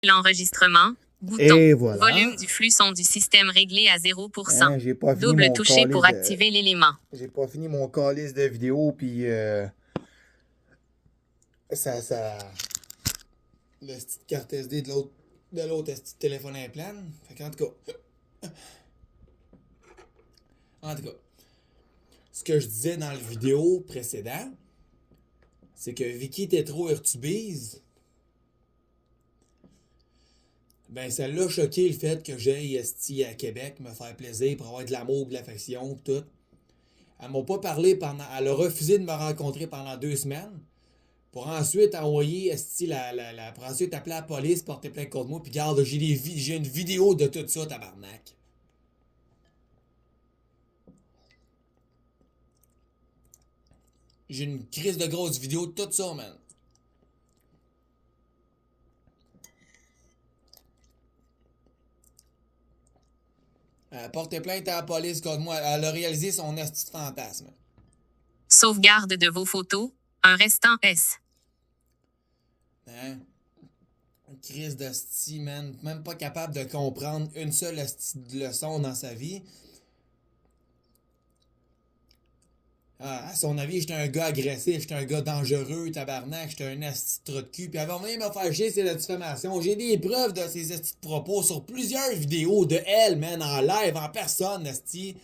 L'enregistrement, bouton. Et voilà. Volume du flux son du système réglé à 0%. Hein, j'ai pas fini Double mon toucher pour calice activer l'élément. J'ai pas fini mon calice de vidéo, puis ça... Le petite carte SD de l'autre téléphone est pleine. Fait qu'en tout cas... En tout cas, ce que je disais dans la vidéo précédente, c'est que Vicky était trop urtubise. Ben, ça l'a choqué le fait que j'aille esti à Québec me faire plaisir pour avoir de l'amour, de l'affection, tout. Elle m'a pas parlé pendant. Elle a refusé de me rencontrer pendant 2 semaines. Pour ensuite envoyer esti pour ensuite appeler la police, porter plainte contre moi. Puis regarde, j'ai une vidéo de tout ça, tabarnak. J'ai une crise de grosse vidéo de tout ça, man. Porter plainte à la police contre moi. Elle a réalisé son esti de fantasme. Sauvegarde de vos photos. Un restant S. Hein? Une crise d'esti, man. Même pas capable de comprendre une seule esti de leçon dans sa vie. À son avis, j'étais un gars agressif, j'étais un gars dangereux, tabarnak, j'étais un esti de trou de cul. Puis avant même me faire chier, c'est la diffamation. J'ai des preuves de ces esti de propos sur plusieurs vidéos de elle, man, en live, en personne, esti.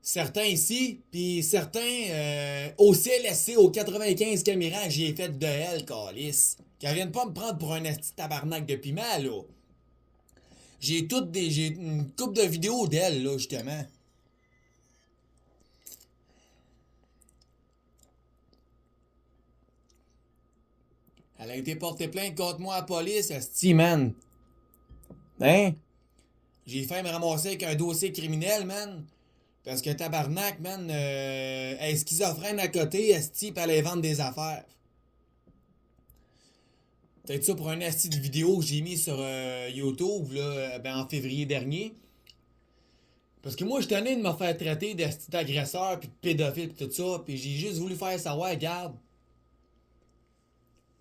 Certains ici, puis certains au CLSC, aux 95 caméras que j'ai fait de elle, calice. Qu'elle vienne pas me prendre pour un esti de tabarnak de piment, là. J'ai une couple de vidéos d'elle, là, justement. Elle a été portée plainte contre moi à la police, esti, man. Hein? J'ai failli me ramasser avec un dossier criminel, man. Parce que tabarnak, man, elle est schizophrène à côté, esti, pis elle allait vendre des affaires. Peut-être ça pour un esti de vidéo que j'ai mis sur YouTube, là, en février dernier. Parce que moi, je tenais de me faire traiter d'esti d'agresseur, pis de pédophile, pis tout ça, pis j'ai juste voulu faire savoir, regarde.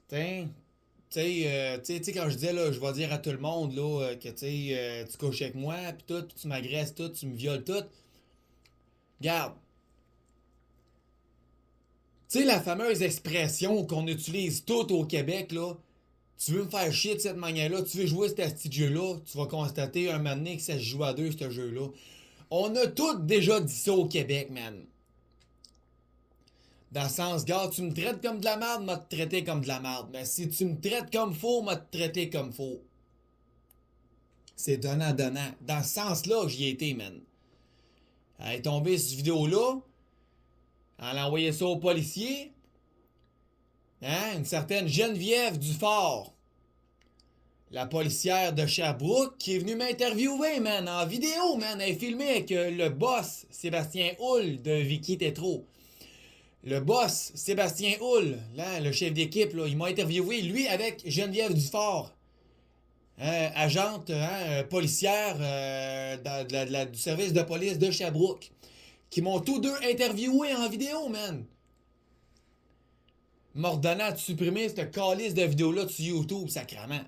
Tiens, tu sais, quand je disais, là, je vais dire à tout le monde, là, que, tu couches avec moi, pis tout, pis tu m'agresses tout, tu me violes tout. Regarde. Tu sais, la fameuse expression qu'on utilise tout au Québec, là, tu veux me faire chier de cette manière-là, tu veux jouer ce petit jeu-là, tu vas constater un moment donné que ça se joue à deux, ce jeu-là. On a tous déjà dit ça au Québec, man. Dans le sens, gars, tu me traites comme de la merde, m'a te traiter comme de la merde. Mais si tu me traites comme faux, m'a te traiter comme faux. C'est donnant-donnant. Dans ce sens-là, j'y ai été, man. Elle est tombée sur cette vidéo-là. Elle a envoyé ça aux policiers. Hein? Une certaine Geneviève Dufort. La policière de Sherbrooke qui est venue m'interviewer, man, en vidéo, man. Elle est filmée avec le boss, Sébastien Houle, de Vicky Tétro. Le boss, Sébastien Houle, là, le chef d'équipe, là, il m'a interviewé, lui, avec Geneviève Dufort. Agente policière du service de police de Sherbrooke. Qui m'ont tous deux interviewé en vidéo, man. M'ordonnant de supprimer cette calice de vidéo-là sur YouTube, sacrément.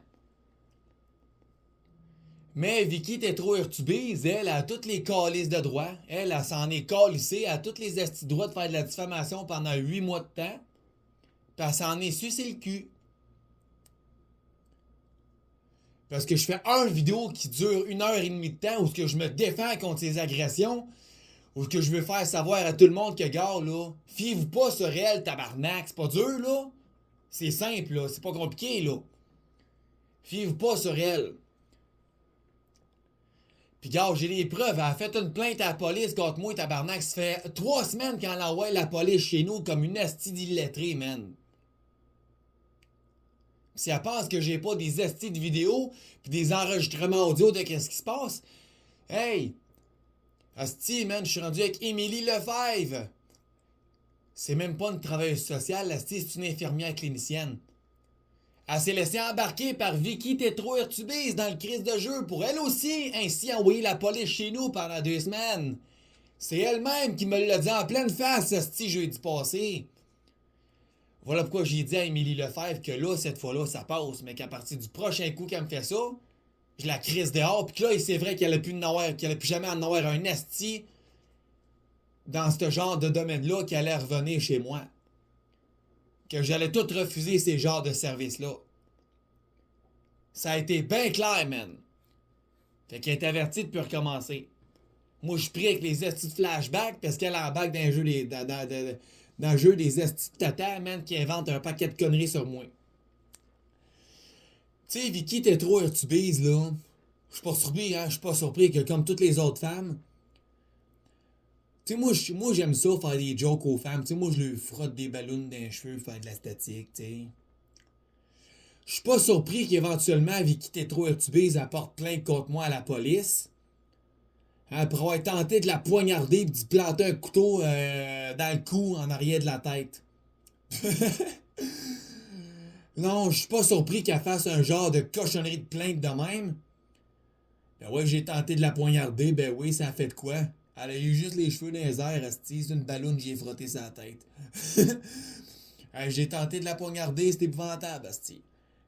Mais Vicky Tétro Urtubise, elle a toutes les calices de droit. Elle s'en est calissée, elle a toutes les astis de droit de faire de la diffamation pendant 8 mois de temps. Puis elle s'en est sucé le cul. Parce que je fais une vidéo qui dure 1h30 de temps où je me défends contre ces agressions. Où que je veux faire savoir à tout le monde que, gars, là, fiez-vous pas sur elle, tabarnak. C'est pas dur, là. C'est simple, là. C'est pas compliqué, là. Fiez-vous pas sur elle. Pis gars, j'ai les preuves. Elle a fait une plainte à la police contre moi, tabarnak. Ça fait 3 semaines qu'elle envoie la police chez nous comme une asti d'illettrée, man. Pis si elle pense que j'ai pas des astis de vidéos pis des enregistrements audio de qu'est-ce qui se passe, hey! Asti, man, je suis rendu avec Émilie Lefebvre. C'est même pas une travailleuse sociale, asti, c'est une infirmière clinicienne. Elle s'est laissée embarquer par Vicky Tétro Urtubise dans le crise de jeu pour elle aussi ainsi envoyer la police chez nous pendant 2 semaines. C'est elle-même qui me l'a dit en pleine face, asti, jeudi passé. Voilà pourquoi j'ai dit à Émilie Lefebvre que là, cette fois-là, ça passe, mais qu'à partir du prochain coup qu'elle me fait ça, je la crise dehors, puis que là, c'est vrai qu'elle allait plus jamais en avoir un esti dans ce genre de domaine-là qui allait revenir chez moi. Que j'allais tout refuser ces genres de services-là. Ça a été bien clair, man. Fait qu'elle est avertie de plus recommencer. Moi, je prie avec les estis de flashback parce qu'elle embarque dans dans le jeu des estis de tata, man, qui invente un paquet de conneries sur moi. Tu sais, Vicky, t'es trop urtubise, là. Je suis pas surpris, hein. Je suis pas surpris que, comme toutes les autres femmes, tu sais, moi j'aime ça, faire des jokes aux femmes. Tu sais, moi, je lui frotte des ballons dans les cheveux, faire de la statique, tu sais. Je suis pas surpris qu'éventuellement, Vicky Tétro Urtubise apporte plainte contre moi à la police. Après avoir tenté de la poignarder et d'y planter un couteau dans le cou en arrière de la tête. Non, je suis pas surpris qu'elle fasse un genre de cochonnerie de plainte de même. Ben ouais, j'ai tenté de la poignarder, ben oui, ça a fait de quoi? Elle a eu juste les cheveux dans les airs, asti, c'est une ballonne, j'ai frotté sa tête. J'ai tenté de la poignarder, c'est épouvantable, asti.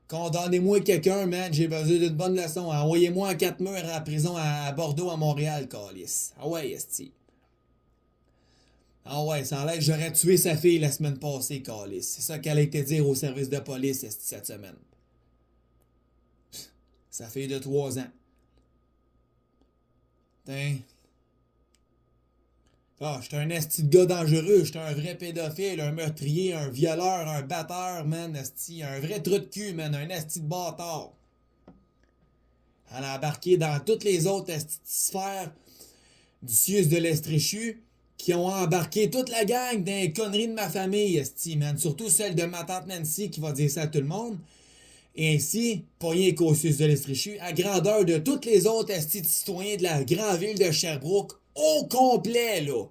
Condamnez-moi quelqu'un, man, j'ai besoin d'une bonne leçon. Envoyez-moi en 4 murs à la prison à Bordeaux, à Montréal, calice. Ah ouais, esti. Ah ouais, ça a l'air que j'aurais tué sa fille la semaine passée, calice. C'est ça qu'elle a été dire au service de police, esti, cette semaine. Sa fille de 3 ans. Tiens. Ah, j'étais un esti de gars dangereux, j'étais un vrai pédophile, un meurtrier, un violeur, un batteur, man, esti, un vrai trou de cul, man, un esti de bâtard. Elle a embarqué dans toutes les autres esti de sphères du Sius de l'Estréchu qui ont embarqué toute la gang dans les conneries de ma famille, esti, man. Surtout celle de ma tante Nancy qui va dire ça à tout le monde. Et ainsi, pas rien qu'au Sius de l'Estréchu, à grandeur de toutes les autres esti de citoyens de la grande ville de Sherbrooke, au complet, là.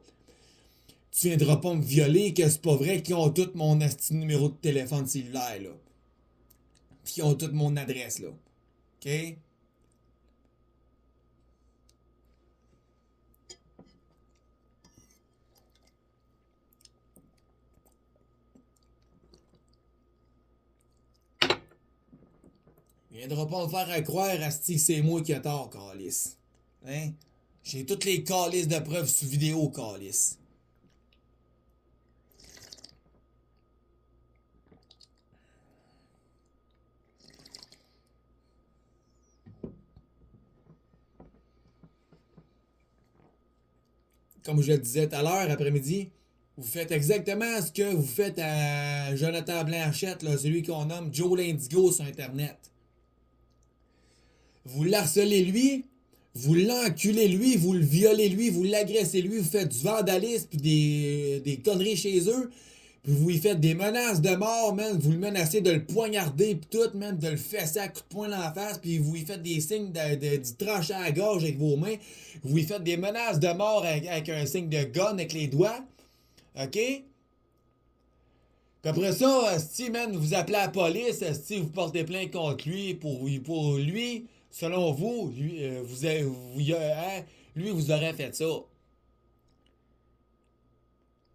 Tu viendras pas me violer que c'est pas vrai qu'ils ont tout mon esti numéro de téléphone cellulaire, là. Pis qu'ils ont toute mon adresse, là. OK? Viendra pas me faire croire, asti, c'est moi qui ai tort, calice. Hein? J'ai toutes les calices de preuves sous vidéo, calice. Comme je le disais tout à l'heure, après-midi, vous faites exactement ce que vous faites à Jonathan Blanchette, là, celui qu'on nomme Joe l'Indigo sur Internet. Vous l'harcelez lui, vous l'enculez lui, vous le violez lui, vous l'agressez lui, vous faites du vandalisme pis des conneries chez eux, puis vous lui faites des menaces de mort, man, vous le menacez de le poignarder pis tout, man, de le fesser à coups de poing dans la face, puis vous lui faites des signes du trancher à la gorge avec vos mains, vous lui faites des menaces de mort avec un signe de gun avec les doigts, ok? Puis après ça, si man, vous appelez la police, si vous portez plainte contre lui pour lui, selon vous, lui, hein, lui vous aurait fait ça.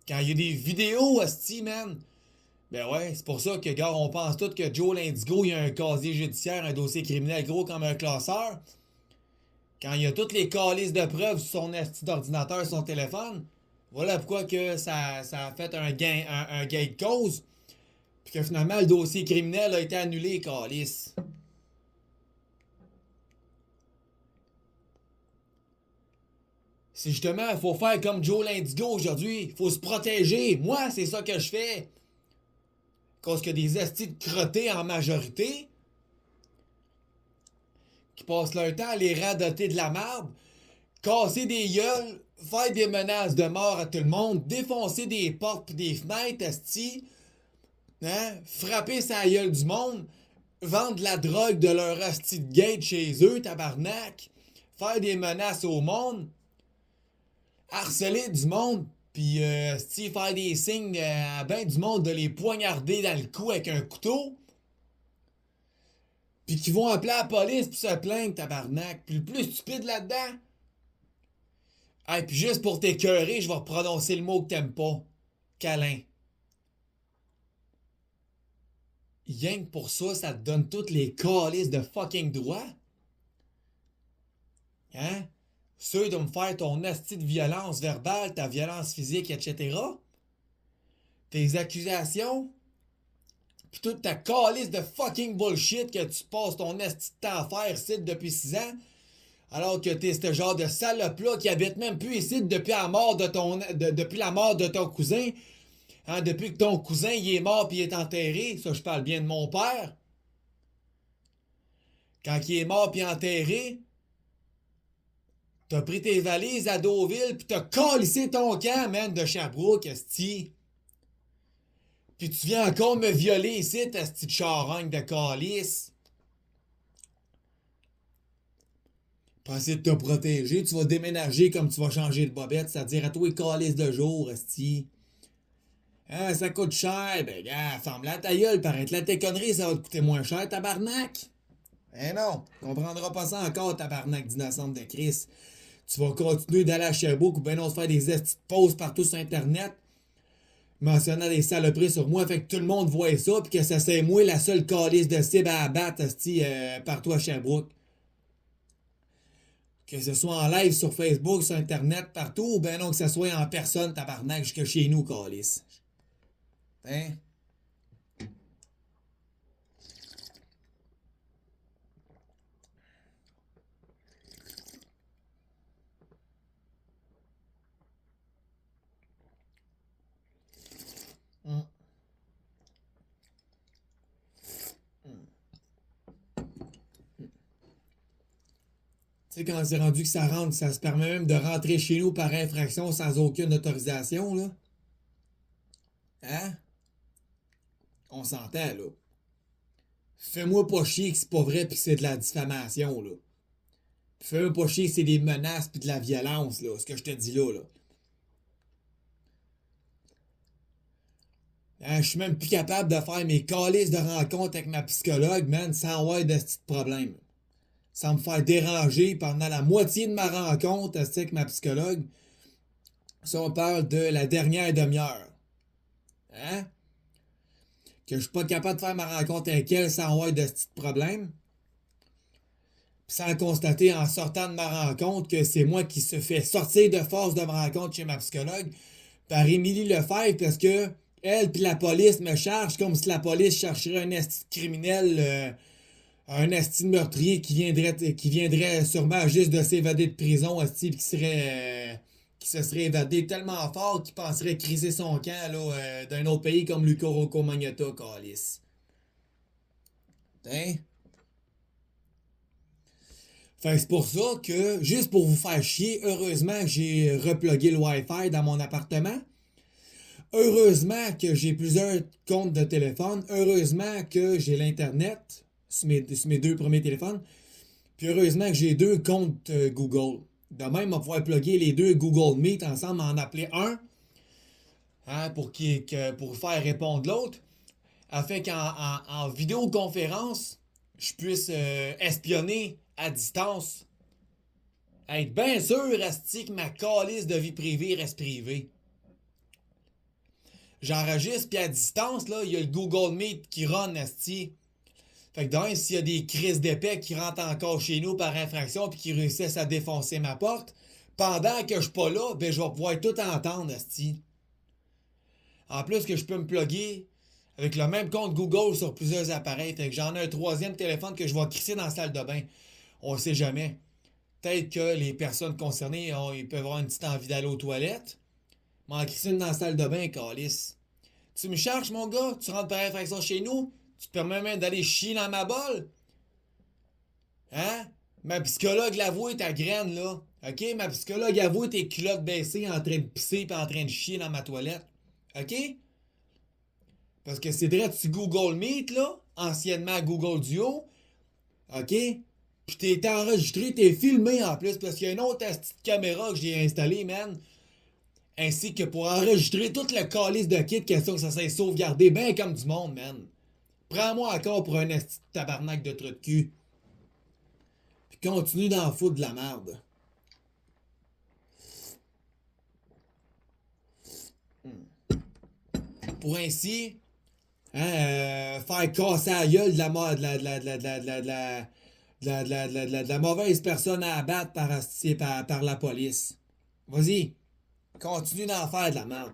Quand il y a des vidéos, asti, man, ben ouais, c'est pour ça que, gars, on pense tous que Joe l'Indigo, il a un casier judiciaire, un dossier criminel gros comme un classeur. Quand il y a toutes les calices de preuves sur son asti d'ordinateur, son téléphone, voilà pourquoi que ça a fait un gain de cause. Puis que finalement, le dossier criminel a été annulé, calice. C'est justement, il faut faire comme Joe l'Indigo aujourd'hui. Il faut se protéger. Moi, c'est ça que je fais. Cause que des astis de crottés en majorité qui passent leur temps à les radoter de la marde, casser des gueules, faire des menaces de mort à tout le monde, défoncer des portes pis des fenêtres, asti, hein, frapper sa gueule du monde, vendre de la drogue de leur asti de gate chez eux, tabarnak, faire des menaces au monde, harceler du monde, pis faire des signes à ben du monde de les poignarder dans le cou avec un couteau, pis qui vont appeler la police pis se plaindre, tabarnak. Pis le plus stupide là-dedans, hey, pis juste pour t'écœurer, je vais prononcer le mot que t'aimes pas. Câlin. rien que pour ça, ça te donne toutes les calices de fucking droits? Hein? Ceux de me faire ton asti de violence verbale, ta violence physique, etc. Tes accusations, pis toute ta calice de fucking bullshit que tu passes ton asti de temps à faire ici depuis 6 ans, alors que t'es ce genre de salope-là qui habite même plus ici depuis la mort de depuis la mort de ton cousin. Hein, depuis que ton cousin il est mort puis il est enterré, ça je parle bien de mon père. Quand il est mort puis enterré, t'as pris tes valises à Deauville pis t'as calissé ton camp, man, de Sherbrooke, esti. Pis tu viens encore me violer ici, esti de charogne de calice. Pour essayer de te protéger, tu vas déménager comme tu vas changer de bobette, c'est-à-dire à toi les calices de jour, esti. Ah, ça coûte cher, ben gars, ferme-la ta gueule, paraît là tes conneries, ça va te coûter moins cher, tabarnak. Eh non, tu comprendras pas ça encore, tabarnak d'innocente de Chris. Tu vas continuer d'aller à Sherbrooke ou ben non se faire des estis de pauses partout sur Internet, mentionnant des saloperies sur moi, fait que tout le monde voit ça, pis que ça c'est moi la seule calice de cible à abattre, esti, partout à Sherbrooke. Que ce soit en live sur Facebook, sur Internet, partout, ou ben non que ce soit en personne, tabarnak, jusque chez nous, calice. Hein? Hum. Tu sais, quand c'est rendu que ça rentre, ça se permet même de rentrer chez nous par infraction sans aucune autorisation, là. Hein? On s'entend, là. Fais-moi pas chier que c'est pas vrai pis que c'est de la diffamation, là. Fais-moi pas chier que c'est des menaces pis de la violence, là, ce que je te dis là, là. Hein, je suis même plus capable de faire mes calices de rencontres avec ma psychologue, man, sans avoir de petits problèmes. Sans me faire déranger pendant la moitié de ma rencontre avec ma psychologue. Si on parle de la dernière demi-heure. Hein? Que je suis pas capable de faire ma rencontre avec elle sans avoir de petits problèmes. Sans constater en sortant de ma rencontre que c'est moi qui se fait sortir de force de ma rencontre chez ma psychologue par Émilie Lefebvre parce que elle puis la police me chargent comme si la police chercherait un esti de criminel, un esti de meurtrier qui viendrait sûrement juste de s'évader de prison, esti, qui se serait évadé tellement fort qu'il penserait criser son camp là, d'un autre pays comme Lucoroco Magnata, calice. Hein? Fait que c'est pour ça que, juste pour vous faire chier, heureusement que j'ai replugué le Wi-Fi dans mon appartement. Heureusement que j'ai plusieurs comptes de téléphone. Heureusement que j'ai l'Internet sur mes deux premiers téléphones. Puis heureusement que j'ai deux comptes Google. De même, on va pouvoir plugger les deux Google Meet ensemble, en appeler un hein, pour faire répondre l'autre. Afin qu'en vidéoconférence, je puisse espionner à distance. Être bien sûr, asti, que ma calice de vie privée reste privée. J'enregistre, puis à distance, là, il y a le Google Meet qui run, asti. Fait que d'un, s'il y a des crises d'épée qui rentrent encore chez nous par infraction puis qui réussissent à défoncer ma porte, pendant que je suis pas là, ben je vais pouvoir tout entendre, asti. En plus que je peux me plugger avec le même compte Google sur plusieurs appareils. Fait que j'en ai un troisième téléphone que je vais crisser dans la salle de bain. On sait jamais. Peut-être que les personnes concernées, ils peuvent avoir une petite envie d'aller aux toilettes. M'en crisser dans la salle de bain, calice. Tu me cherches, mon gars? Tu rentres par infraction chez nous? Tu te permets même d'aller chier dans ma bolle? Hein? Ma psychologue l'avoue ta graine, là. OK? Ma psychologue avoue tes culottes baissées en train de pisser et en train de chier dans ma toilette. OK? Parce que c'est direct sur Google Meet, là, anciennement Google Duo. OK? Puis t'es enregistré, t'es filmé en plus, parce qu'il y a une autre petite caméra que j'ai installée, man. Ainsi que pour enregistrer toute le calice de kit, question que ça s'est sauvegardé bien comme du monde, man. Prends-moi encore pour un esti de tabarnak de trou de cul. Puis continue d'en foutre de la merde. Pour ainsi Faire casser la gueule de la, mo- de la, de la, de la, de la, de la, de la, de la mauvaise personne à abattre par la police. Vas-y, continue d'en faire de la merde.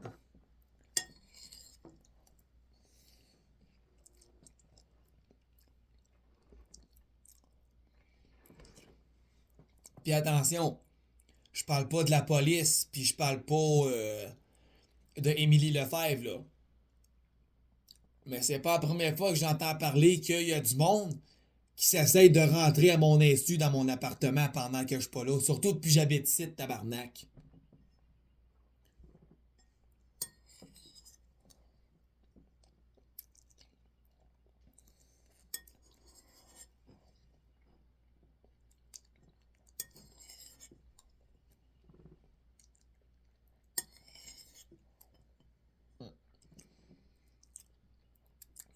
Puis attention, je parle pas de la police, puis je parle pas de Émilie Lefebvre, là. Mais c'est pas la première fois que j'entends parler qu'il y a du monde qui s'essaye de rentrer à mon insu dans mon appartement pendant que je suis pas là. Surtout depuis que j'habite ici, tabarnak.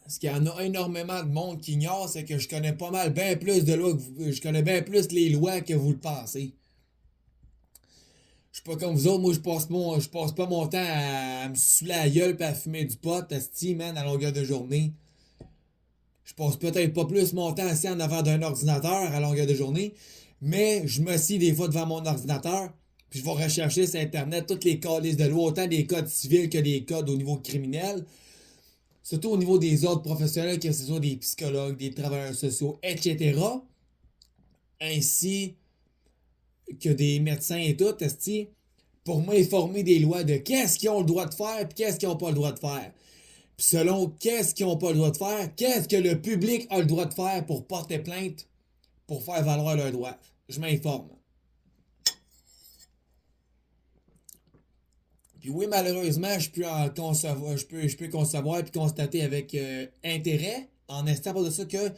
Ce qu'il y en a énormément de monde qui ignore, c'est que je connais pas mal bien plus de lois que vous, je connais bien plus les lois que vous le pensez. Je suis pas comme vous autres, moi je passe pas mon temps à me saouler la gueule pis à fumer du pot, asti, man, à longueur de journée. Je passe peut-être pas plus mon temps assis en avant d'un ordinateur à longueur de journée, mais je m'assis des fois devant mon ordinateur, puis je vais rechercher sur Internet toutes les calices de loi, autant des codes civils que des codes au niveau criminel, surtout au niveau des ordres professionnels, que ce soit des psychologues, des travailleurs sociaux, etc., ainsi que des médecins et tout, esti, pour m'informer des lois de qu'est-ce qu'ils ont le droit de faire et qu'est-ce qu'ils n'ont pas le droit de faire. Puis selon qu'est-ce qu'ils n'ont pas le droit de faire, qu'est-ce que le public a le droit de faire pour porter plainte, pour faire valoir leurs droits. Je m'informe. Puis oui, malheureusement, je peux concevoir et constater avec intérêt, en instant de ça, que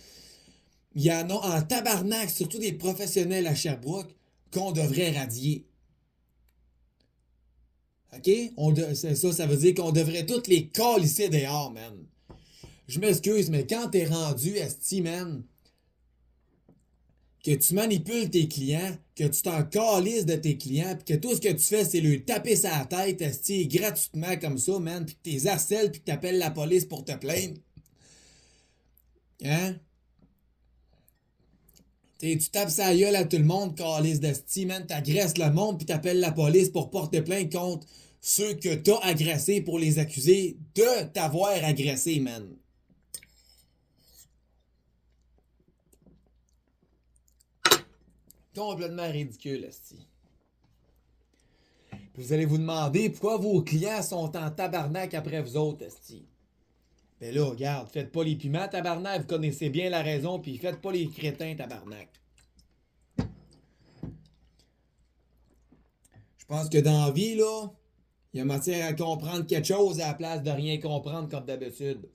il y en a en tabarnak, surtout des professionnels à Sherbrooke, qu'on devrait radier. OK? Ça veut dire qu'on devrait toutes les calisser dehors, man. Je m'excuse, mais quand t'es rendu, esti, man, que tu manipules tes clients, que tu t'en calisses de tes clients, pis que tout ce que tu fais, c'est lui taper sa tête, esti, gratuitement comme ça, man, pis que t'es harcèles, pis que t'appelles la police pour te plaindre. Hein? Tu tapes sa gueule à tout le monde, calice d'esti, man, t'agresses le monde, pis t'appelles la police pour porter plainte contre ceux que t'as agressés pour les accuser de t'avoir agressé, man. Complètement ridicule, esti. Puis vous allez vous demander pourquoi vos clients sont en tabarnak après vous autres, esti. Ben là, regarde, faites pas les piments, tabarnak, vous connaissez bien la raison, puis faites pas les crétins, tabarnak. Je pense que dans la vie, là, il y a matière à comprendre quelque chose à la place de rien comprendre comme d'habitude.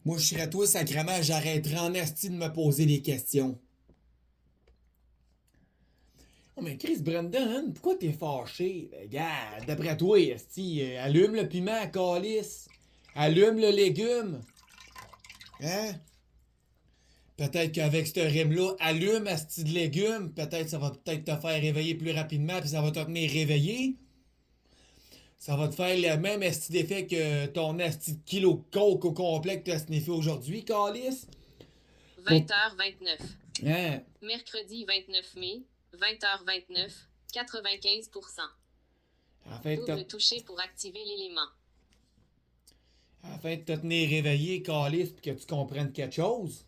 Moi, je serais toi, sacrément, j'arrêterais en esti de me poser des questions. Oh, mais Chris Brendan, pourquoi t'es fâché? Ben, gars, d'après toi, esti, allume le piment, calice. Allume le légume. Hein? Peut-être qu'avec ce rime-là, allume esti de légumes. Peut-être ça va peut-être te faire réveiller plus rapidement, puis ça va te tenir réveillé. Ça va te faire le même esti d'effet que ton esti de kilo de coke au complet que tu as sniffé aujourd'hui, calice. 20h29. Hein? Mercredi 29 mai, 20h29, 95%. Afin Double toucher pour activer l'élément. de te tenir réveillé, calice, puis que tu comprennes quelque chose.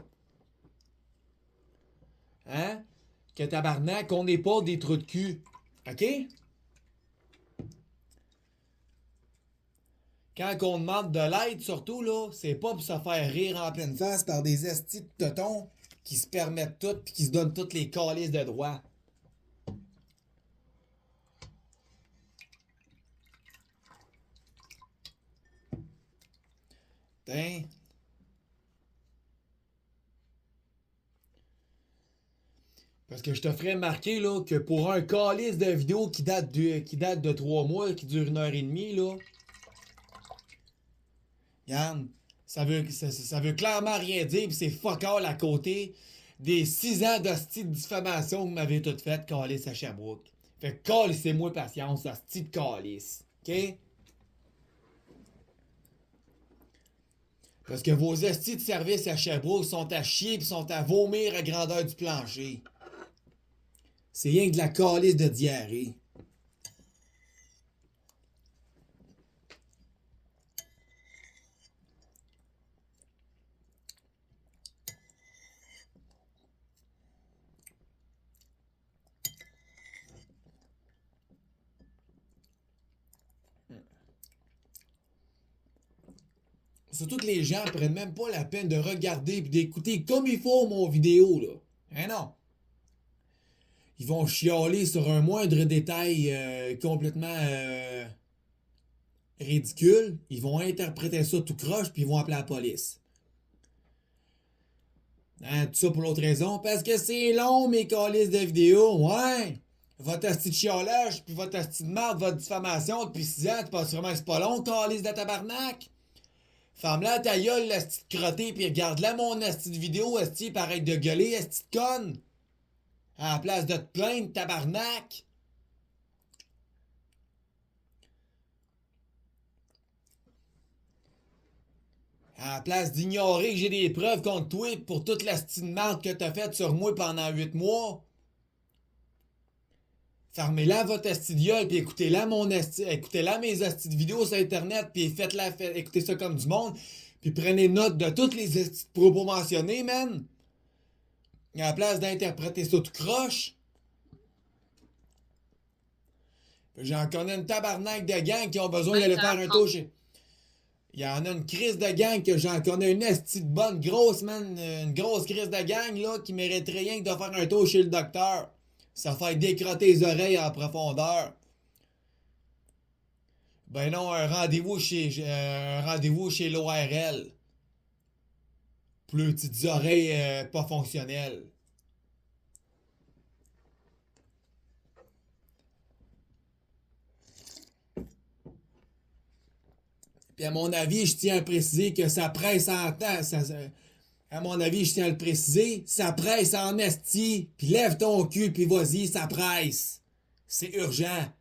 Hein? Que tabarnak, on n'est pas des trous de cul. OK? Quand on demande de l'aide, surtout, là, c'est pas pour se faire rire en pleine face par des estis de totons qui se permettent tout pis qui se donnent toutes les calices de droit. Tain. Parce que je te ferais remarquer là, que pour un calice de vidéo qui date de 3 mois, qui dure 1h30, là. Regarde, ça veut clairement rien dire, pis c'est fuck all à côté des 6 ans d'hostie de diffamation que vous m'avez toutes faites, calice à Sherbrooke. Fait que calissez-moi patience, hostie de calice. OK? Parce que vos estis de service à Sherbrooke sont à chier pis sont à vomir à grandeur du plancher. C'est rien que de la calice de diarrhée. Surtout que les gens prennent même pas la peine de regarder et d'écouter comme il faut mon vidéo, là. Hein non? Ils vont chialer sur un moindre détail complètement ridicule. Ils vont interpréter ça tout croche puis ils vont appeler la police. Hein, tout ça pour l'autre raison. Parce que c'est long, mes calices de vidéos. Ouais! Votre asti de chiolage, puis votre asti de merde, votre diffamation depuis 6 ans, tu penses vraiment que c'est pas long, calice de tabarnak? Ferme-la ta gueule, l'asti de crotté, pis regarde-la mon asti de vidéo, asti, pareil de gueuler, asti de conne. À la place de te plaindre, tabarnak. À la place d'ignorer que j'ai des preuves contre toi pour toute l'asti de merde que t'as faite sur moi pendant 8 mois. Fermez-la votre asti de gueule, pis écoutez-la écoutez-la mes asti de vidéos sur internet, pis écoutez ça comme du monde, pis prenez note de toutes les asti de propos mentionnés, man. À la place d'interpréter ça tout croche. J'en connais une tabarnak de gang qui ont besoin d'aller faire un tour chez... Il y en a une crise de gang que j'en connais une esti de bonne grosse, man. Une grosse crise de gang, là, qui mériterait rien que de faire un tour chez le docteur. Ça fait décrotter les oreilles en profondeur. Ben non, un rendez-vous chez l'ORL. Plus petites oreilles pas fonctionnelles. Puis à mon avis, je tiens à préciser que ça presse en temps. À mon avis, je tiens à le préciser, ça presse en esti. Puis lève ton cul, puis vas-y, ça presse. C'est urgent.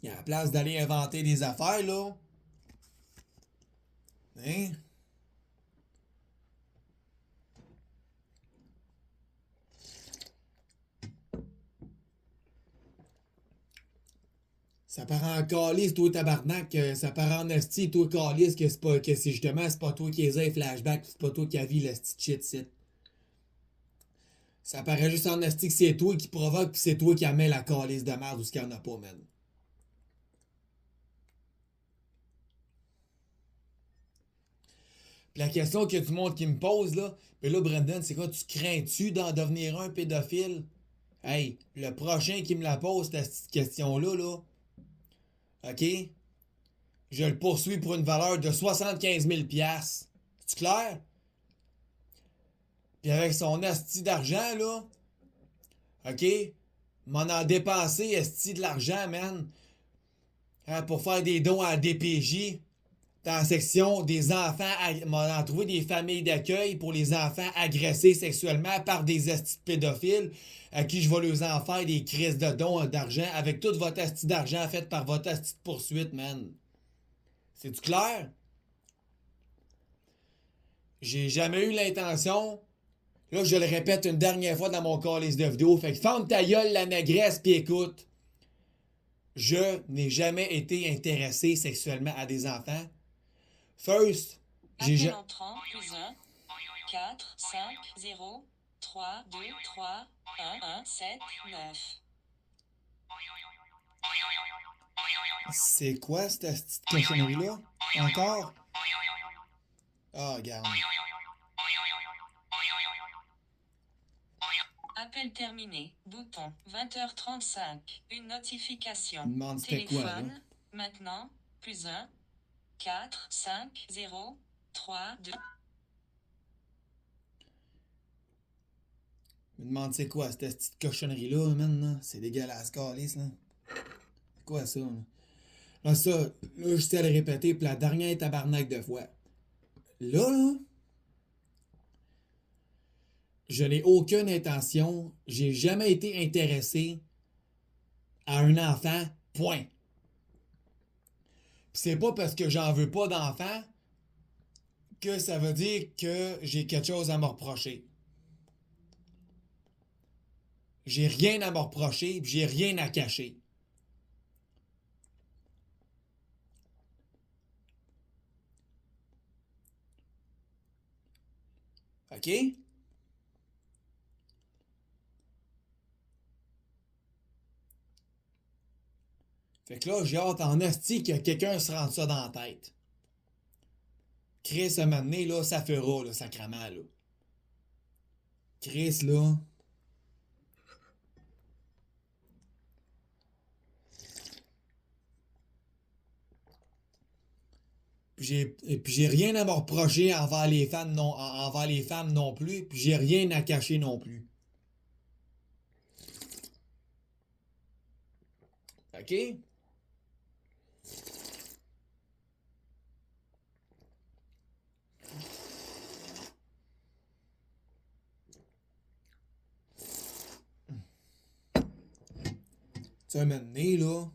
Il y a la place d'aller inventer des affaires, là. Hein? Ça part en calice, toi, tabarnak. Ça part en esti, toi, calice, que c'est justement, c'est pas toi qui les as les flashbacks, c'est pas toi qui as vu l'esti de shit, c'est. Ça paraît juste en esti que c'est toi qui provoque, pis c'est toi qui amène la calice de merde ou ce qu'il y en a pas, man. Pis la question que tout le monde qui me pose, là, ben là, Brendan, c'est quoi, tu crains-tu d'en devenir un pédophile? Hey, le prochain qui me la pose, cette question-là, là, OK? Je le poursuis pour une valeur de 75 000 $. C'est clair? Puis avec son asti d'argent, là, OK? M'en a dépensé, asti de l'argent, man. Hein, pour faire des dons à la DPJ. Dans la section des enfants, m'en a trouvé des familles d'accueil pour les enfants agressés sexuellement par des astis de pédophiles à qui je vais leur en faire des crises de dons d'argent avec toute votre asti d'argent fait par votre asti de poursuite, man. C'est-tu clair? J'ai jamais eu l'intention. Là, je le répète une dernière fois dans mon calice de vidéo. Fait que ferme ta gueule, la négresse, pis écoute. Je n'ai jamais été intéressé sexuellement à des enfants. First, j'ai Appel jamais... entrant, plus 1, 4, 5, 0, 3, 2, 3, 1, 1, 7, 9. C'est quoi cette petite cochonnerie-là? Encore? Ah, regarde. Appel terminé. Bouton. 20h35. Une notification. Il me demande c'était quoi, là? Téléphone. Maintenant. Plus 1, 4, 5, 0, 3, 2. Il me demande c'est quoi cette petite cochonnerie-là, man, là? C'est dégueulasse, calice, là. C'est quoi ça, là? Là, ça, là, je sais le répéter pour la dernière tabarnak de fois. Là, je n'ai aucune intention, j'ai jamais été intéressé à un enfant, point. Pis c'est pas parce que j'en veux pas d'enfant que ça veut dire que j'ai quelque chose à me reprocher. J'ai rien à me reprocher, pis j'ai rien à cacher. OK? Fait que là, j'ai hâte en esti que quelqu'un se rende ça dans la tête. Chris, un moment donné, là, ça fera, là, sacrament, là. Chris, là. Puis j'ai rien à me reprocher envers les femmes non plus, puis j'ai rien à cacher non plus. OK? Tu sais, un moment donné, là.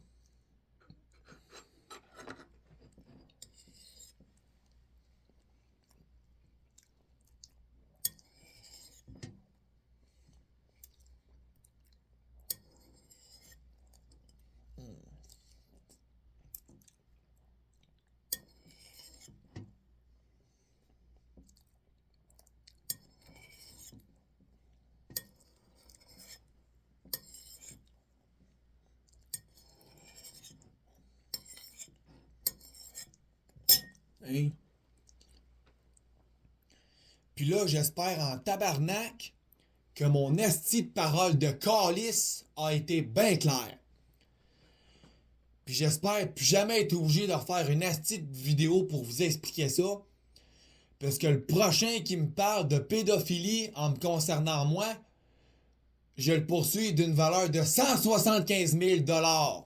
Hein? Puis là, j'espère en tabarnak que mon esti de parole de calice a été bien clair. Puis j'espère plus jamais être obligé de refaire une esti de vidéo pour vous expliquer ça. Parce que le prochain qui me parle de pédophilie en me concernant moi, je le poursuis d'une valeur de 175 000 $.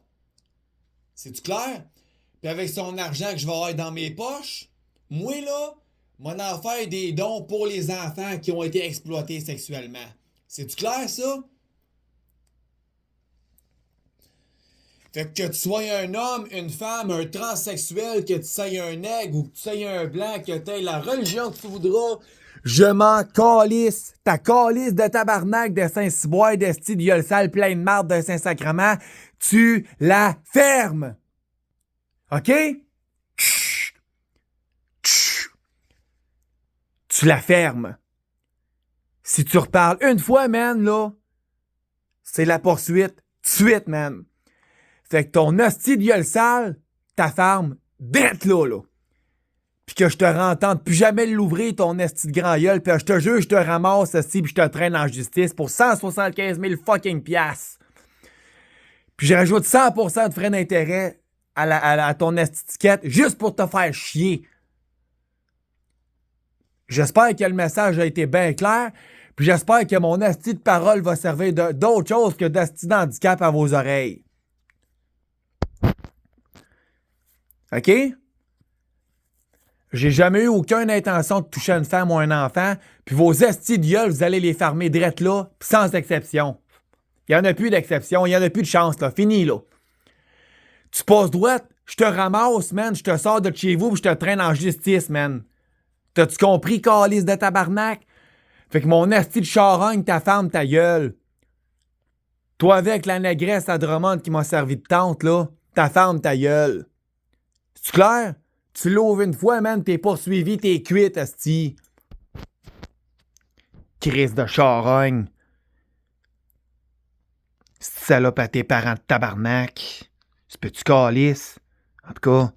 C'est-tu clair? Puis avec son argent que je vais avoir dans mes poches, moi là, m'en en faire des dons pour les enfants qui ont été exploités sexuellement. C'est-tu clair ça? Fait que tu sois un homme, une femme, un transsexuel, que tu sois un nègre ou que tu sois un blanc, que tu aies la religion que tu voudras, je m'en calisse. Ta calisse de tabarnak de Saint-Cyboire, d'esti de gueule sale plein de marde de Saint-Sacrement, tu la fermes. OK? Chut. Chut. Tu la fermes. Si tu reparles une fois, man, là, c'est la poursuite. Tout de suite, man. Fait que ton hostie de gueule sale, ta ferme, d'être là. Puis que je te rentende plus jamais l'ouvrir, ton hostie de grand gueule, puis je te jure, je te ramasse aussi, puis je te traîne en justice pour 175 000 fucking piastres. Puis je rajoute 100% de frais d'intérêt à ton étiquette juste pour te faire chier. J'espère que le message a été bien clair, puis j'espère que mon asti de parole va servir d'autre chose que d'asti d'handicap à vos oreilles. OK? J'ai jamais eu aucune intention de toucher une femme ou un enfant, puis vos astis de gueule, vous allez les fermer drette là, sans exception. Il n'y en a plus d'exception, il n'y en a plus de chance, là. Fini, là. Tu passes droite, je te ramasse, man, je te sors de chez vous, puis je te traîne en justice, man. T'as-tu compris, calice de tabarnak? Fait que mon asti de charogne, ta femme, ta gueule. Toi avec la négresse à Drummond qui m'a servi de tante, là, ta femme, ta gueule. C'est-tu clair? Tu l'ouvres une fois, man, t'es poursuivi, t'es cuite, asti. Crise de charogne. Salope à tes parents de tabarnak. C'est petit calice. En tout cas,